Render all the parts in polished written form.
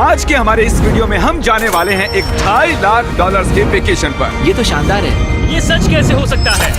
आज के हमारे इस वीडियो में हम जाने वाले हैं एक $2.5 लाख के वेकेशन पर। ये तो शानदार है। ये सच कैसे हो सकता है?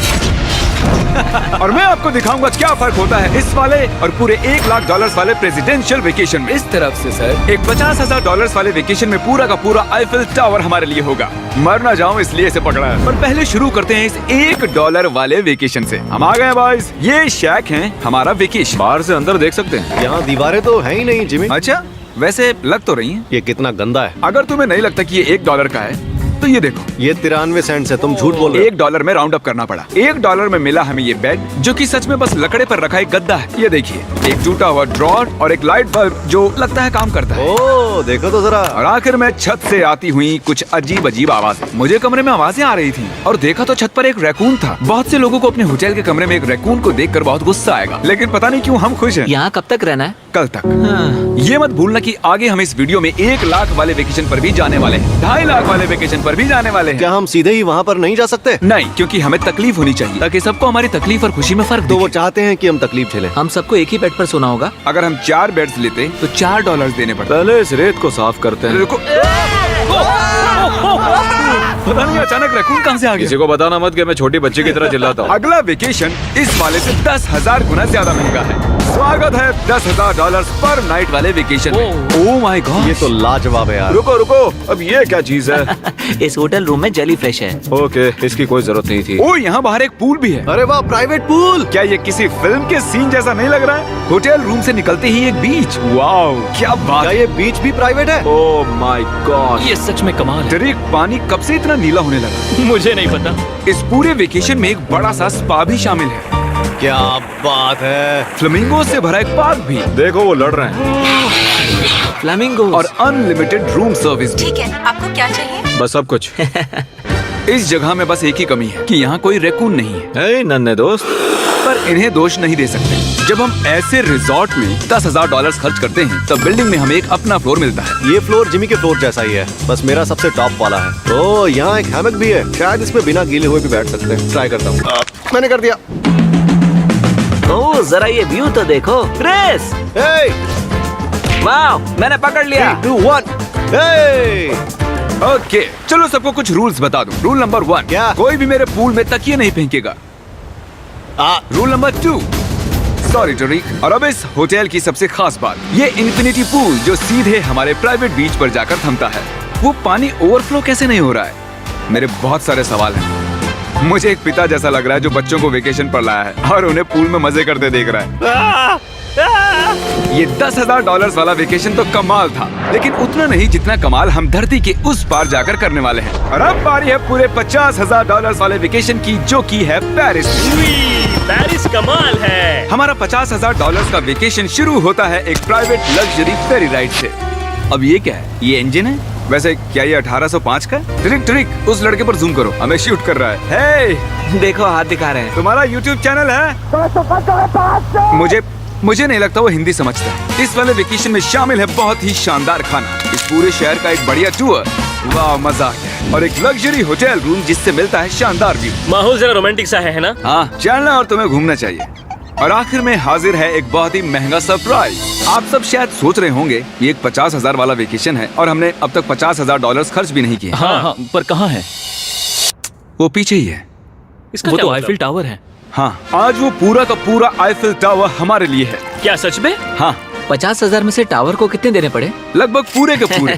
और मैं आपको दिखाऊंगा क्या फर्क होता है इस वाले और पूरे $1 लाख वाले प्रेसिडेंशियल वेकेशन में। इस तरफ से सर, एक $50,000 वाले वेकेशन में पूरा का पूरा आईफिल टावर हमारे लिए होगा। मर ना जाऊं इसलिए इसे पकड़ा है। पर पहले शुरू करते हैं इस $1 वाले वेकेशन से। हम आ गए बॉयज। ये शैक है हमारा वेकेशन। बाहर से अंदर देख सकते हैं। यहाँ दीवारें तो है ही नहीं जिमी। अच्छा, वैसे लग तो रही हैं। ये कितना गंदा है। अगर तुम्हें नहीं लगता कि ये $1 का है तो ये देखो, ये 93 सेंट्स है। तुम झूठ बोल रहे हो। $1 में राउंड अप करना पड़ा। $1 में मिला हमें ये बेड, जो कि सच में बस लकड़े पर रखा एक गद्दा है। ये देखिए, एक टूटा हुआ ड्रॉर और एक लाइट बल्ब जो लगता है काम करता है। ओह, देखो तो जरा। और आखिर में छत से आती हुई कुछ अजीब अजीब आवाजें। मुझे कमरे में आवाजें आ रही थी और देखा तो छत पर एक रैकून था। बहुत से लोगों को अपने होटल के कमरे में एक रैकून को देखकर बहुत गुस्सा आएगा, लेकिन पता नहीं क्यों हम खुश हैं। यहाँ कब तक रहना है? कल तक। ये मत भूलना कि आगे हम इस वीडियो में $1 लाख वाले वेकेशन पर भी जाने वाले हैं, $2.5 लाख वाले वेकेशन पर भी जाने वाले हैं। क्या हम सीधे ही वहाँ पर नहीं जा सकते? नहीं, क्योंकि हमें तकलीफ होनी चाहिए ताकि सबको हमारी तकलीफ और खुशी में फर्क तो वो दिखे। चाहते हैं कि हम तकलीफ झेलें। हम सबको एक ही बेड पर सोना होगा। अगर हम 4 बेड्स लेते तो $4 देने पड़ते। पहले इस रेत को साफ करते हैं। रुको। पता नहीं अचानक रैकून कहाँ से आ गया। किसी को बताना मत कि मैं छोटी बच्ची की तरह चिल्लाता हूँ। अगला वेकेशन इस वाले से 10,000 गुना ज्यादा महंगा है। स्वागत है $10,000 पर नाइट वाले वेकेशन में। ओह माय गॉड, ये तो लाजवाब है यार। रुको रुको, अब ये क्या चीज है? इस होटल रूम में जेली फ्रेश है। ओके, इसकी कोई जरूरत नहीं थी। ओह, यहाँ बाहर एक पूल भी है। अरे वाह, प्राइवेट पूल। क्या ये किसी फिल्म के सीन जैसा नहीं लग रहा है? होटल रूम से निकलते ही एक बीच। वाओ, क्या बात क्या है। ये बीच भी प्राइवेट है? ओह माय गॉड। ये सच में कमाल है। डरिक, पानी कब से इतना नीला होने लगा? मुझे नहीं पता। इस पूरे वेकेशन में एक बड़ा सा स्पा भी शामिल है। क्या बात है। फ्लेमिंगो से भरा एक पार्क भी। देखो वो लड़ रहे हैं। फ्लेमिंगो और अनलिमिटेड रूम सर्विस भी। ठीक है, आपको क्या चाहिए? बस सब कुछ। इस जगह में बस एक ही कमी है कि यहाँ कोई रैकून नहीं है। हे नन्हे दोस्त। पर इन्हें दोष नहीं दे सकते। जब हम ऐसे रिजॉर्ट में $10,000 खर्च करते हैं तब बिल्डिंग में हमें एक अपना फ्लोर मिलता है। ये फ्लोर जिमी के फ्लोर जैसा ही है, बस मेरा सबसे टॉप वाला है। ओह, यहाँ एक हैमक भी है। शायद इसमें बिना गीले हुए भी बैठ सकते हैं। ट्राई करता हूँ। मैंने कर दिया। ओह, जरा ये व्यू तो देखो। क्रिस, हे, वाह, मैंने पकड़ लिया। 3, 2, 1। हे, ओके, चलो सबको कुछ रूल्स बता दूं। रूल नंबर 1, क्या? कोई भी मेरे पूल में तकिए नहीं फेंकेगा। रूल नंबर 2, सॉरी टरिक। और अब इस होटल की सबसे खास बात, ये इन्फिनिटी पूल जो सीधे हमारे प्राइवेट बीच पर जाकर थमता है। वो पानी ओवरफ्लो कैसे नहीं हो रहा है? मेरे बहुत सारे सवाल हैं। मुझे एक पिता जैसा लग रहा है जो बच्चों को वेकेशन पर लाया है और उन्हें पूल में मजे करते देख रहा है। ये $10,000 वाला वेकेशन तो कमाल था, लेकिन उतना नहीं जितना कमाल हम धरती के उस पार जाकर करने वाले हैं। और अब बारी है पूरे $50,000 वाले वेकेशन की, जो की है पेरिस। पेरिस कमाल है। हमारा $50,000 का वेकेशन शुरू होता है एक प्राइवेट लग्जरी फेरी राइड से। अब ये क्या है? ये इंजन है? वैसे क्या ये 1805 का है? ट्रिक ट्रिक, उस लड़के पर जूम करो, हमें शूट कर रहा है। हे, देखो हाथ दिखा रहे हैं। तुम्हारा YouTube चैनल है? मुझे नहीं लगता वो हिंदी समझता है। इस वाले वेकेशन में शामिल है बहुत ही शानदार खाना, इस पूरे शहर का एक बढ़िया टूर, वाह मजा आ गया, और एक लग्जरी होटल रूम जिससे मिलता है शानदार व्यू। माहौल जरा रोमांटिक सा है ना? हाँ, चलना और तुम्हें घूमना चाहिए। और आखिर में हाजिर है एक बहुत ही महंगा सरप्राइज। आप सब शायद सोच रहे होंगे ये एक 50,000 वाला वेकेशन है और हमने अब तक $50,000 खर्च भी नहीं किए। हाँ, पर कहाँ है? वो पीछे ही है। इसका वो क्या तो मतलब? आईफिल टावर है। हाँ, आज वो पूरा का पूरा आईफिल टावर हमारे लिए है। क्या सच में? हाँ, 50,000 में से टावर को कितने देने पड़े? लगभग पूरे के पूरे।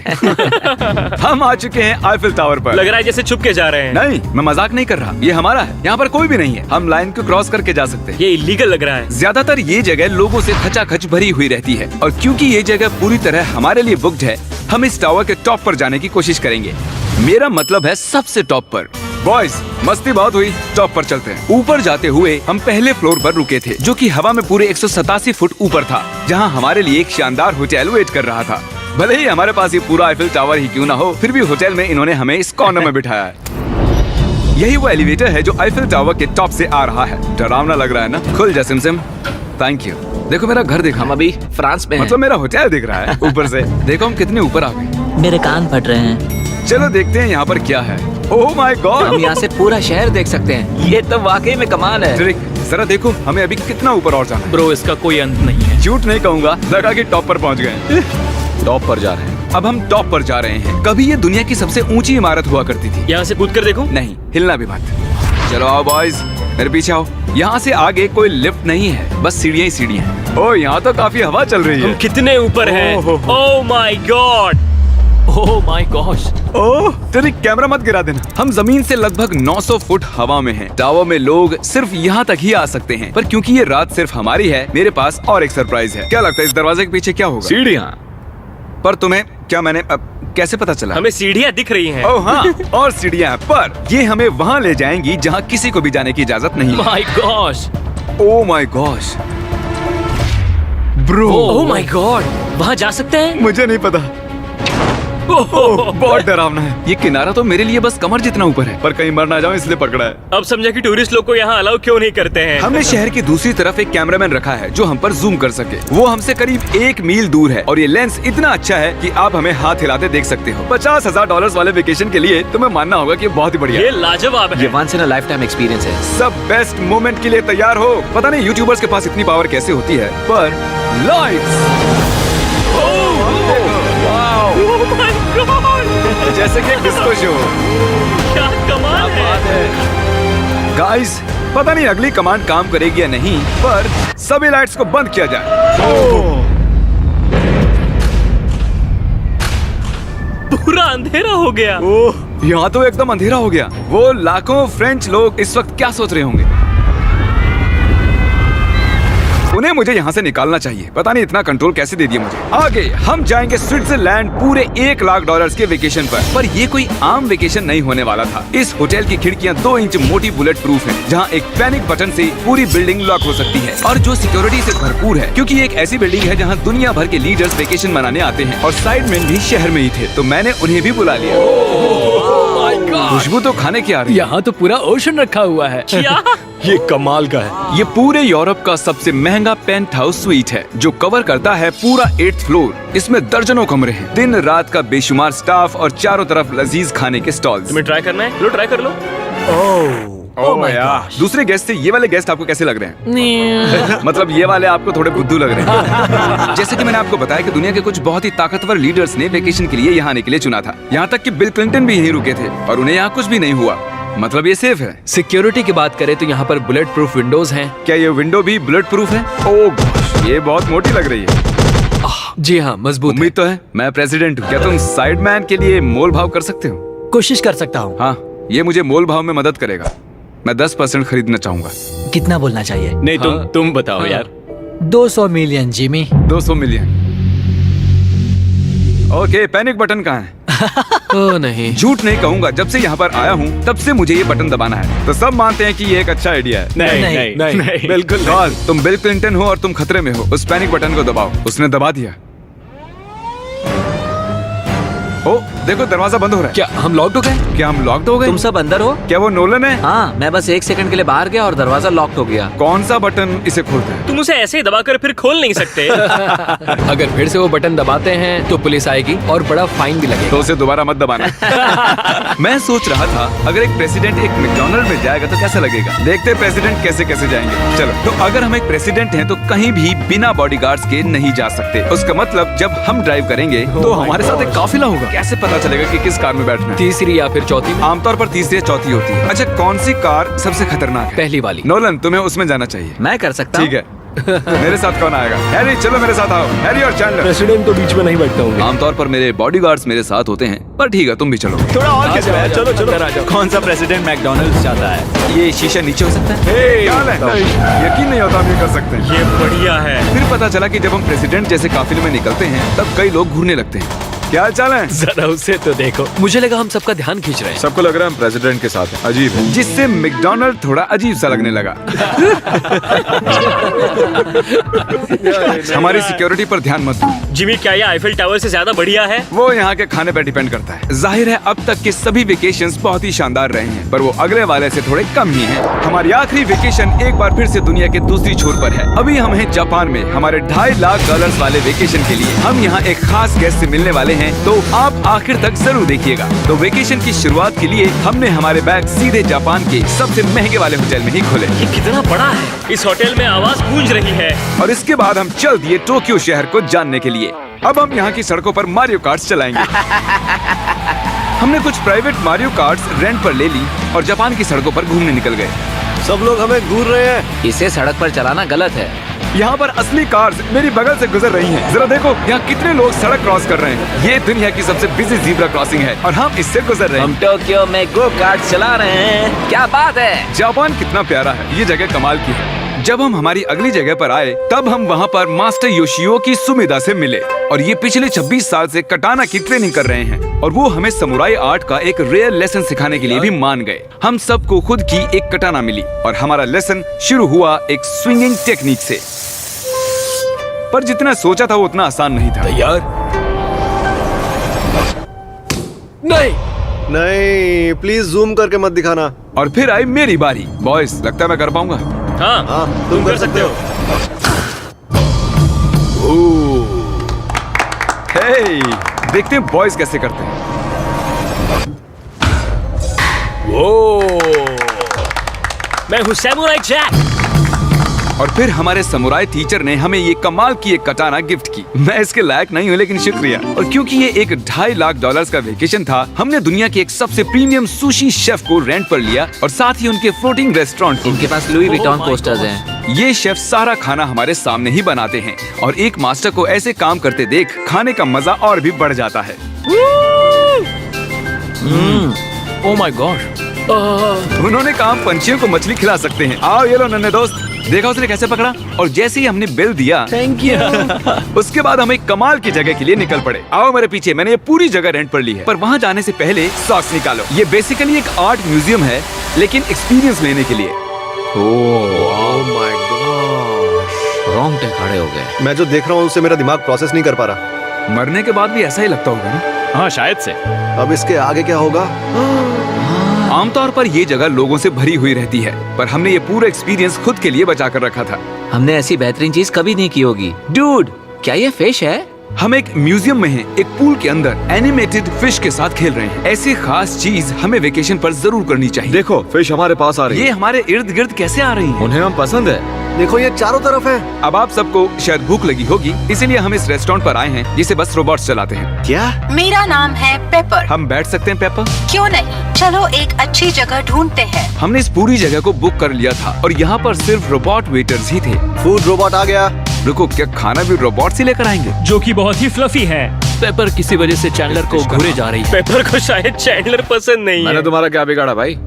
हम आ चुके हैं आईफिल टावर पर। लग रहा है जैसे छुप के जा रहे हैं। नहीं, मैं मजाक नहीं कर रहा, ये हमारा है। यहाँ पर कोई भी नहीं है, हम लाइन को क्रॉस करके जा सकते हैं। ये इलीगल लग रहा है। ज्यादातर ये जगह लोगों से खचाखच भरी हुई रहती है, और क्योंकि ये जगह पूरी तरह हमारे लिए बुक्ड है, हम इस टावर के टॉप पर जाने की कोशिश करेंगे। मेरा मतलब है सबसे टॉप पर। बॉयज, मस्ती बहुत हुई, टॉप पर चलते हैं। ऊपर जाते हुए हम पहले फ्लोर पर रुके थे, जो कि हवा में पूरे 187 फुट ऊपर था, जहां हमारे लिए एक शानदार होटल वेट कर रहा था। भले ही हमारे पास ये पूरा आईफिल टावर ही क्यों ना हो, फिर भी होटल में इन्होंने हमें इस कॉर्नर में बिठाया है। यही वो एलिवेटर है जो आईफिल टावर के टॉप से आ रहा है। डरावना लग रहा है ना? खुल जा सिमसिम। Thank you. देखो मेरा घर देखो। हम अभी फ्रांस में हैं। मतलब मेरा होटल दिख रहा है ऊपर से। देखो हम कितने ऊपर आ गए। मेरे कान फट रहे हैं। चलो देखते हैं यहाँ पर क्या है। ओह माय गॉड, हम यहाँ से पूरा शहर देख सकते हैं। ये तो वाकई में कमाल है। ट्रिक, जरा देखो हमें अभी कितना ऊपर और जाना है। ब्रो, इसका कोई अंत नहीं है। झूठ नहीं कहूँगा, लगा कि टॉप पर पहुँच गए। टॉप पर जा रहे हैं। अब हम टॉप पर जा रहे हैं। कभी ये दुनिया की सबसे ऊंची इमारत हुआ करती थी। यहाँ से कूद कर देखो। नहीं, हिलना भी मत। चलो आओ बॉयज, मेरे पीछे आओ। यहाँ से आगे कोई लिफ्ट नहीं है, बस सीढ़ियाँ ही सीढ़ियाँ हैं। ओह, यहाँ तो काफी हवा चल रही हम है। कितने ऊपर हैं? Oh my God, oh my gosh. Oh, तेरी कैमरा मत गिरा देना। हम जमीन से लगभग 900 फुट हवा में हैं। टावर में लोग सिर्फ यहाँ तक ही आ सकते हैं, पर क्योंकि ये रात सिर्फ हमारी है, मेरे पास और एक सरप्राइज है। क्या लगता है इस दरवाजे के पीछे क्या होगा? सीढ़ियाँ। पर तुम्हें क्या मैंने कैसे पता चला? हमें सीढ़ियाँ दिख रही हैं। ओह हाँ, और सीढ़ियाँ, पर ये हमें वहाँ ले जाएंगी जहाँ किसी को भी जाने की इजाजत नहीं है। My gosh. Oh my gosh bro, oh my God, वहाँ जा सकते हैं? मुझे नहीं पता। ओह, बहुत डरावना है। ये किनारा तो मेरे लिए बस कमर जितना ऊपर है, पर कहीं मर ना जाऊं इसलिए पकड़ा है। अब समझा कि टूरिस्ट लोग को यहाँ अलाउ क्यों नहीं करते हैं। हमने शहर की दूसरी तरफ एक कैमरामैन रखा है जो हम पर जूम कर सके। वो हमसे करीब 1 मील दूर है और ये लेंस इतना अच्छा है कि आप हमें हाथ हिलाते देख सकते हो। $50,000 वाले वेकेशन के लिए तुम्हें मानना होगा कि ये बहुत ही बढ़िया ये है। लाजवाब ये है। Once in a lifetime experience है। सब बेस्ट मोमेंट के लिए तैयार हो। पता नहीं यूट्यूबर्स के पास इतनी पावर कैसे होती है, पर लाइट्स ओह माय गॉड, जैसे कि डिस्को शो। क्या कमाल है। गाइस, पता नहीं अगली कमांड काम करेगी या नहीं, पर सभी लाइट्स को बंद किया जाए। पूरा अंधेरा हो गया। ओह, यहाँ तो एकदम अंधेरा हो गया। वो लाखों फ्रेंच लोग इस वक्त क्या सोच रहे होंगे? उन्हें मुझे यहाँ से निकालना चाहिए। पता नहीं इतना कंट्रोल कैसे दे दिया मुझे। आगे हम जाएंगे स्विट्जरलैंड पूरे $1,00,000 के वेकेशन पर ये कोई आम वेकेशन नहीं होने वाला था। इस होटल की खिड़कियाँ 2 इंच मोटी बुलेट प्रूफ है, जहाँ एक पैनिक बटन से पूरी बिल्डिंग लॉक हो सकती है, और जो सिक्योरिटी से भरपूर है, क्योंकि ये एक ऐसी बिल्डिंग है जहाँ दुनिया भर के लीडर्स वेकेशन मनाने आते हैं। और साइडमैन भी शहर में ही थे, तो मैंने उन्हें भी बुला लिया। खुशबू तो खाने की आ रही है। यहाँ तो पूरा ओशन रखा हुआ है। क्या? ये कमाल का है। ये पूरे यूरोप का सबसे महंगा पेंट हाउस स्वीट है, जो कवर करता है पूरा 8th फ्लोर। इसमें दर्जनों कमरे हैं, दिन रात का बेशुमार स्टाफ और चारों तरफ लजीज खाने के स्टॉल्स। तुम्हें ट्राई करना है? लो ट्राई कर लो। ओह यार, दूसरे गेस्ट से ये वाले गेस्ट आपको कैसे लग रहे हैं? मतलब ये वाले आपको थोड़े बुद्धू लग रहे हैं। जैसे कि मैंने आपको बताया कि दुनिया के कुछ बहुत ही ताकतवर लीडर्स ने वेकेशन के लिए यहाँ आने के लिए चुना था। यहाँ तक कि बिल क्लिंटन भी यहीं रुके थे और उन्हें यहाँ कुछ भी नहीं हुआ। मतलब ये सेफ है। सिक्योरिटी की बात करें तो यहाँ पर बुलेट प्रूफ विंडोज हैं। क्या ये विंडो भी बुलेट प्रूफ है? ओह gosh, ये बहुत मोटी लग रही है। जी हाँ, मजबूत है। उम्मीद तो है। मैं प्रेसिडेंट हूँ, क्या तुम साइडमैन के लिए मोल भाव कर सकते हो? कोशिश कर सकता हूँ। हाँ, ये मुझे मोल भाव में मदद करेगा। मैं 10% खरीदना चाहूंगा। कितना बोलना चाहिए? नहीं, तुम बताओ यार। 200 million Jimmy. 200 million. Okay, panic button कहाँ है? ओह नहीं। झूठ नहीं कहूंगा, जब से यहाँ पर आया हूँ तब से मुझे ये बटन दबाना है। तो सब मानते हैं कि ये एक अच्छा आइडिया है। नहीं, बिल्कुल नहीं। तुम बिल क्लिंटन हो और तुम खतरे में हो। उस पैनिक बटन को दबाओ। उसने दबा दिया। ओ, देखो दरवाजा बंद हो रहा है। क्या हम लॉक्ड हो गए? क्या हम लॉक्ड हो गए? तुम सब अंदर हो? क्या वो नोलन है? हाँ, मैं बस 1 सेकंड के लिए बाहर गया और दरवाजा लॉक हो गया। कौन सा बटन इसे खोलता है? तुम उसे ऐसे ही दबाकर फिर खोल नहीं सकते। अगर फिर से वो बटन दबाते हैं तो पुलिस आएगी और बड़ा फाइन भी लगेगा। तो उसे दोबारा मत दबाना। मैं सोच रहा था अगर एक प्रेसिडेंट एक मैकडॉनल्ड में जाएगा तो कैसा लगेगा। देखते प्रेसिडेंट कैसे कैसे जाएंगे। चलो, तो अगर हम एक प्रेसिडेंट हैं तो कहीं भी बिना बॉडीगार्ड्स के नहीं जा सकते। उसका मतलब जब हम ड्राइव करेंगे तो हमारे साथ एक काफिला होगा। कैसे पता चलेगा कि किस कार में बैठना है? तीसरी या फिर चौथी में? आमतौर पर तीसरी या चौथी होती है। अच्छा, कौन सी कार सबसे खतरनाक है? पहली वाली। नोलन, तुम्हें उसमें जाना चाहिए। मैं कर सकता हूँ। ठीक है। मेरे साथ कौन आएगा? हैरी, चलो मेरे साथ आओ। हैरी और चैंडलर। प्रेसिडेंट तो बीच में नहीं बैठता हूँ। आमतौर पर मेरे बॉडीगार्ड्स मेरे साथ होते हैं, पर ठीक है, तुम भी चलो। थोड़ा और खींचो यार, चलो चलो। अंदर आ जाओ। कौन सा प्रेसिडेंट मैकडॉनल्ड्स चाहता है? ये शीशा नीचे हो सकता है? क्या हाल है? यकीन नहीं होता हम ये कर सकते हैं। ये बढ़िया है। फिर पता चला कि जब हम प्रेसिडेंट जैसे काफिले में निकलते हैं तब कई लोग घूरने लगते हैं। क्या हाल चाल है? जरा उसे तो देखो। मुझे लगा हम सबका ध्यान खींच रहे हैं। सबको लग रहा है हम प्रेसिडेंट के साथ हैं। अजीब है। जिससे मैकडॉनल्ड थोड़ा अजीब सा लगने लगा। हमारी सिक्योरिटी पर ध्यान मत दो। जिमी, क्या ये आईफिल टावर से ज्यादा बढ़िया है? वो यहाँ के खाने पर डिपेंड करता है। जाहिर है अब तक के सभी वेकेशंस बहुत ही शानदार रहे हैं, पर वो अगले वाले से थोड़े कम ही हैं। हमारी आखिरी वेकेशन एक बार फिर से दुनिया के दूसरी छोर पर है। अभी हम हैं जापान में हमारे $2.5 वाले वेकेशन के लिए। हम यहाँ एक खास गेस्ट से मिलने वाले हैं, तो आप आखिर तक जरूर देखिएगा। तो वेकेशन की शुरुआत के लिए हमने हमारे बैग सीधे जापान के सबसे महंगे वाले होटल में ही खोले। ये कितना बड़ा है। इस होटल में आवाज गूंज रही है। और इसके बाद हम चल दिए टोक्यो शहर को जानने के लिए। अब हम यहाँ की सड़कों पर मारियो कार्ट्स चलाएंगे। हमने कुछ प्राइवेट मारियो कार्ट्स रेंट पर ले ली और जापान की सड़कों पर घूमने निकल गए। सब लोग हमें घूर रहे हैं। इसे सड़क पर चलाना गलत है। यहाँ पर असली कार्स मेरी बगल से गुजर रही हैं। जरा देखो यहाँ कितने लोग सड़क क्रॉस कर रहे हैं। ये दुनिया की सबसे बिजी ज़ीब्रा क्रॉसिंग है और हम इससे गुजर रहे हम हैं। टोक्यो में गो कार्ट चला रहे हैं। क्या बात है। जापान कितना प्यारा है, ये जगह कमाल की है। जब हम हमारी अगली जगह पर आए तब हम वहाँ पर मास्टर योशियो की सुमिदा से मिले और ये पिछले 26 साल से कटाना की ट्रेनिंग कर रहे हैं और वो हमें समुराई आर्ट का एक रेयर लेसन सिखाने के लिए भी मान गए। हम सबको खुद की एक कटाना मिली और हमारा लेसन शुरू हुआ एक स्विंगिंग टेक्निक से। पर जितना सोचा था वो उतना आसान नहीं था। तैयार? नहीं। नहीं, प्लीज जूम करके मत दिखाना। और फिर आई मेरी बारी। बॉयज, लगता है मैं कर पाऊंगा। हाँ, हाँ, तुम कर सकते हो। हे, देखते हैं बॉयज कैसे करते हैं। मैं हूँ सैमुराई जैक। और फिर हमारे समुराई टीचर ने हमें ये कमाल की एक कटाना गिफ्ट की। मैं इसके लायक नहीं हूँ लेकिन शुक्रिया। और क्योंकि ये एक $2.5 लाख का वेकेशन था, हमने दुनिया के एक सबसे प्रीमियम सुशी शेफ को रेंट पर लिया और साथ ही उनके फ्लोटिंग रेस्टोरेंट। इनके पास लुई विटॉन कोस्टर्स हैं। ये शेफ सारा खाना हमारे सामने ही बनाते हैं और एक मास्टर को ऐसे काम करते देख खाने का मजा और भी बढ़ जाता है। ओह माय गॉड। उन्होंने कहा हम पंछियों को मछली खिला सकते हैं। आओ ये लो नन्हे दोस्त। देखा उसने कैसे पकड़ा। और जैसे ही हमने बिल दिया, थैंक यू। उसके बाद हम एक कमाल की जगह के लिए निकल पड़े। आओ मेरे पीछे, मैंने ये पूरी जगह रेंट पर ली है। पर वहाँ जाने से पहले सॉक्स निकालो। ये बेसिकली एक आर्ट म्यूजियम है लेकिन एक्सपीरियंस लेने के लिए। ओह माय गॉड, रोंगटे खड़े हो गए। मैं जो देख रहा हूँ उससे मेरा दिमाग प्रोसेस नहीं कर पा रहा। मरने के बाद भी ऐसा ही लगता होगा ना। हाँ, शायद से। अब इसके आगे क्या होगा? आमतौर पर ये जगह लोगों से भरी हुई रहती है, पर हमने ये पूरा एक्सपीरियंस खुद के लिए बचा कर रखा था। हमने ऐसी बेहतरीन चीज कभी नहीं की होगी। डूड, क्या ये फिश है? हम एक म्यूजियम में हैं, एक पूल के अंदर एनिमेटेड फिश के साथ खेल रहे हैं। ऐसी खास चीज हमें वेकेशन पर जरूर करनी चाहिए। देखो, फिश हमारे पास आ रही ये है। हमारे इर्द गिर्द कैसे आ रही हैं? उन्हें हम पसंद है। देखो, ये चारों तरफ है। अब आप सबको शायद भूख लगी होगी, इसीलिए हम इस रेस्टोरेंट पर आए हैं जिसे बस रोबोट्स चलाते हैं। क्या? मेरा नाम है पेपर। हम बैठ सकते हैं पेपर? क्यों नहीं, चलो एक अच्छी जगह ढूंढते हैं। हमने इस पूरी जगह को बुक कर लिया था और यहाँ पर सिर्फ रोबोट वेटर्स ही थे। फूड रोबोट आ गया। रुको, क्या खाना भी रोबोट से लेकर आएंगे? जो कि बहुत ही फ्लफी है। पेपर किसी वजह से चैंडलर को घूरे जा रही है। पेपर को शायद चैंडलर पसंद नहीं है। तुम्हारा क्या बिगाड़ा भाई?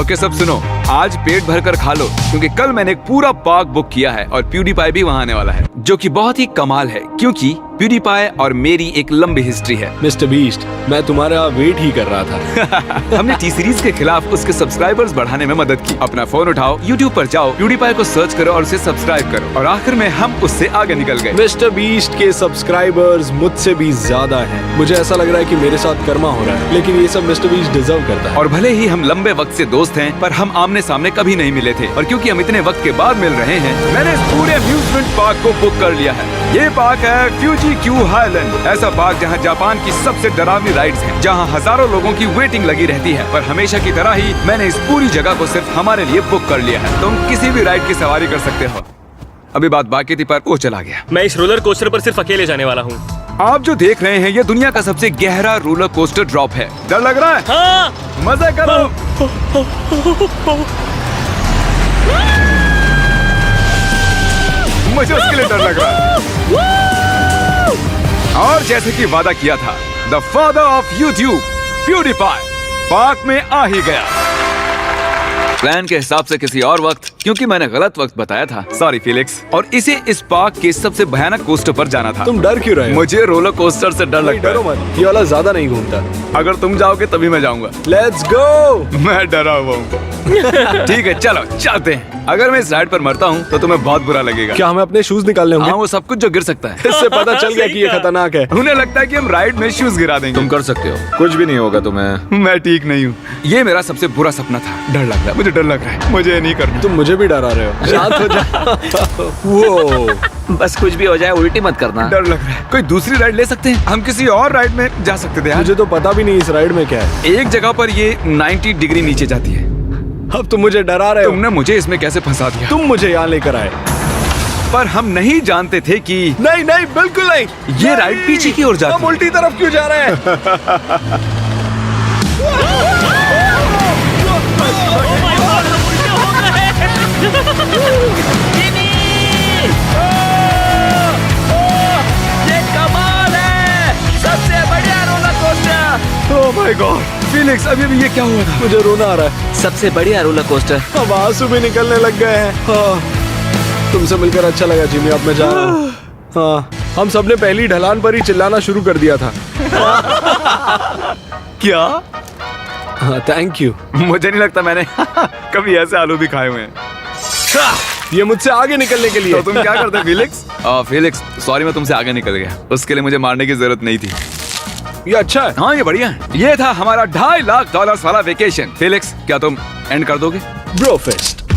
ओके, सब सुनो, आज पेट भर कर खा लो क्योंकि कल मैंने एक पूरा पार्क बुक किया है और प्यूडीपाई भी वहाँ आने वाला है, जो कि बहुत ही कमाल है क्योंकि प्यूडीपाई और मेरी एक लंबी हिस्ट्री है। मिस्टर बीस्ट, मैं तुम्हारा वेट ही कर रहा था। हमने टी सीरीज के खिलाफ उसके सब्सक्राइबर्स बढ़ाने में मदद की। अपना फोन उठाओ, यूट्यूब पर जाओ, प्यूडीपाई को सर्च करो और उसे सब्सक्राइब करो और आखिर में हम उससे आगे निकल गए। मिस्टर बीस्ट के सब्सक्राइबर्स मुझसे भी ज्यादा हैं। मुझे ऐसा लग रहा है कि मेरे साथ कर्मा हो रहा है, लेकिन ये सब मिस्टर बीस्ट डिजर्व करता है। और भले ही हम लंबे वक्त से दोस्त हैं, पर हम आमने सामने कभी नहीं मिले थे और क्योंकि हम इतने वक्त के बाद मिल रहे हैं, मैंने इस पूरे अम्यूजमेंट पार्क को बुक कर लिया है। ये पार्क है फ्यूजी क्यू हाईलैंड, ऐसा पार्क जहाँ जापान की सबसे डरावनी राइड्स हैं, जहाँ हजारों लोगों की वेटिंग लगी रहती है। पर हमेशा की तरह ही मैंने इस पूरी जगह को सिर्फ हमारे लिए बुक कर लिया है। तुम किसी भी राइड की सवारी कर सकते हो। अभी बात बाकी थी पर वो चला गया। मैं इस रोलर कोस्टर पर सिर्फ अकेले जाने वाला हूँ। आप जो देख रहे हैं ये दुनिया का सबसे गहरा रोलर कोस्टर ड्रॉप है। डर लग रहा है? हाँ। मजा करो। मुझे उसके लिए डर लग रहा है। और जैसे कि वादा किया था, the father of YouTube PewDiePie park में आ ही गया। प्लान के हिसाब से किसी और वक्त, क्योंकि मैंने गलत वक्त बताया था, सॉरी फिलिक्स। और इसे इस पार्क के सबसे भयानक कोस्टर पर जाना था। तुम डर क्यों रहे हो? मुझे रोलर कोस्टर से डर लगता डरो है। मत, ये वाला ज्यादा नहीं घूमता। अगर तुम जाओगे तभी मैं जाऊंगा। Let's go. मैं डरा हुआ हूँ। ठीक है, चलो चलते हैं। अगर मैं इस राइड पर मरता हूँ तो तुम्हें बहुत बुरा लगेगा। क्या हमें अपने शूज निकालने होंगे? हाँ, वो सब कुछ जो गिर सकता है। इससे पता चल गया कि ये खतरनाक है। उन्हें लगता है कि हम राइड में शूज गिरा देंगे। तुम कर सकते हो। कुछ भी नहीं होगा तुम्हें। मैं ठीक नहीं हूँ। ये मेरा सबसे बुरा सपना था। डर लग रहा है, मुझे डर लग रहा है। मुझे नहीं करना। तुम मुझे भी डरा रहे हो। शांत हो जा। वो बस कुछ भी हो जाए उल्टी मत करना। डर लग रहा है। कोई दूसरी राइड ले सकते हैं? हम किसी और राइड में जा सकते थे यार। मुझे तो पता भी नहीं इस राइड में क्या है। एक जगह पर ये 90 डिग्री नीचे जाती है। अब तुम मुझे डरा रहे हो। तुमने मुझे इसमें कैसे फंसा दिया? तुम मुझे यहाँ लेकर आए। पर हम नहीं जानते थे कि नहीं नहीं बिल्कुल नहीं। ये राइड पीछे की ओर जाती हम है। उल्टी तरफ क्यों जा रहे हैं? ये कमाल है, सबसे बढ़िया roller coaster. Oh my God, Felix, अभी ये क्या हुआ था? मुझे रोना आ रहा है। सबसे बढ़िया रोलर कोस्टर। अब आंसू भी निकलने लग गए हैं। हाँ, तुमसे मिलकर अच्छा लगा जिमी, अब मैं जा रहा हूँ। हाँ, हम सबने पहली ढलान पर ही चिल्लाना शुरू कर दिया था। क्या? हाँ, थैंक यू। मुझे नहीं लगता मैंने कभी ऐसे आलू भी खाए हुए हैं। ये मुझसे आगे निकलने के लिए। तो तुम क्या करते फिलिक्स? फिलिक्स, सॉरी, मैं तुमसे आगे निकल गया। उसके लिए मुझे मारने की जरूरत नहीं थी। ये अच्छा है। हाँ, ये बढ़िया है। ये था हमारा $2.5 लाख वाला वेकेशन। फिलिक्स, क्या तुम एंड कर दोगे? Bro fest.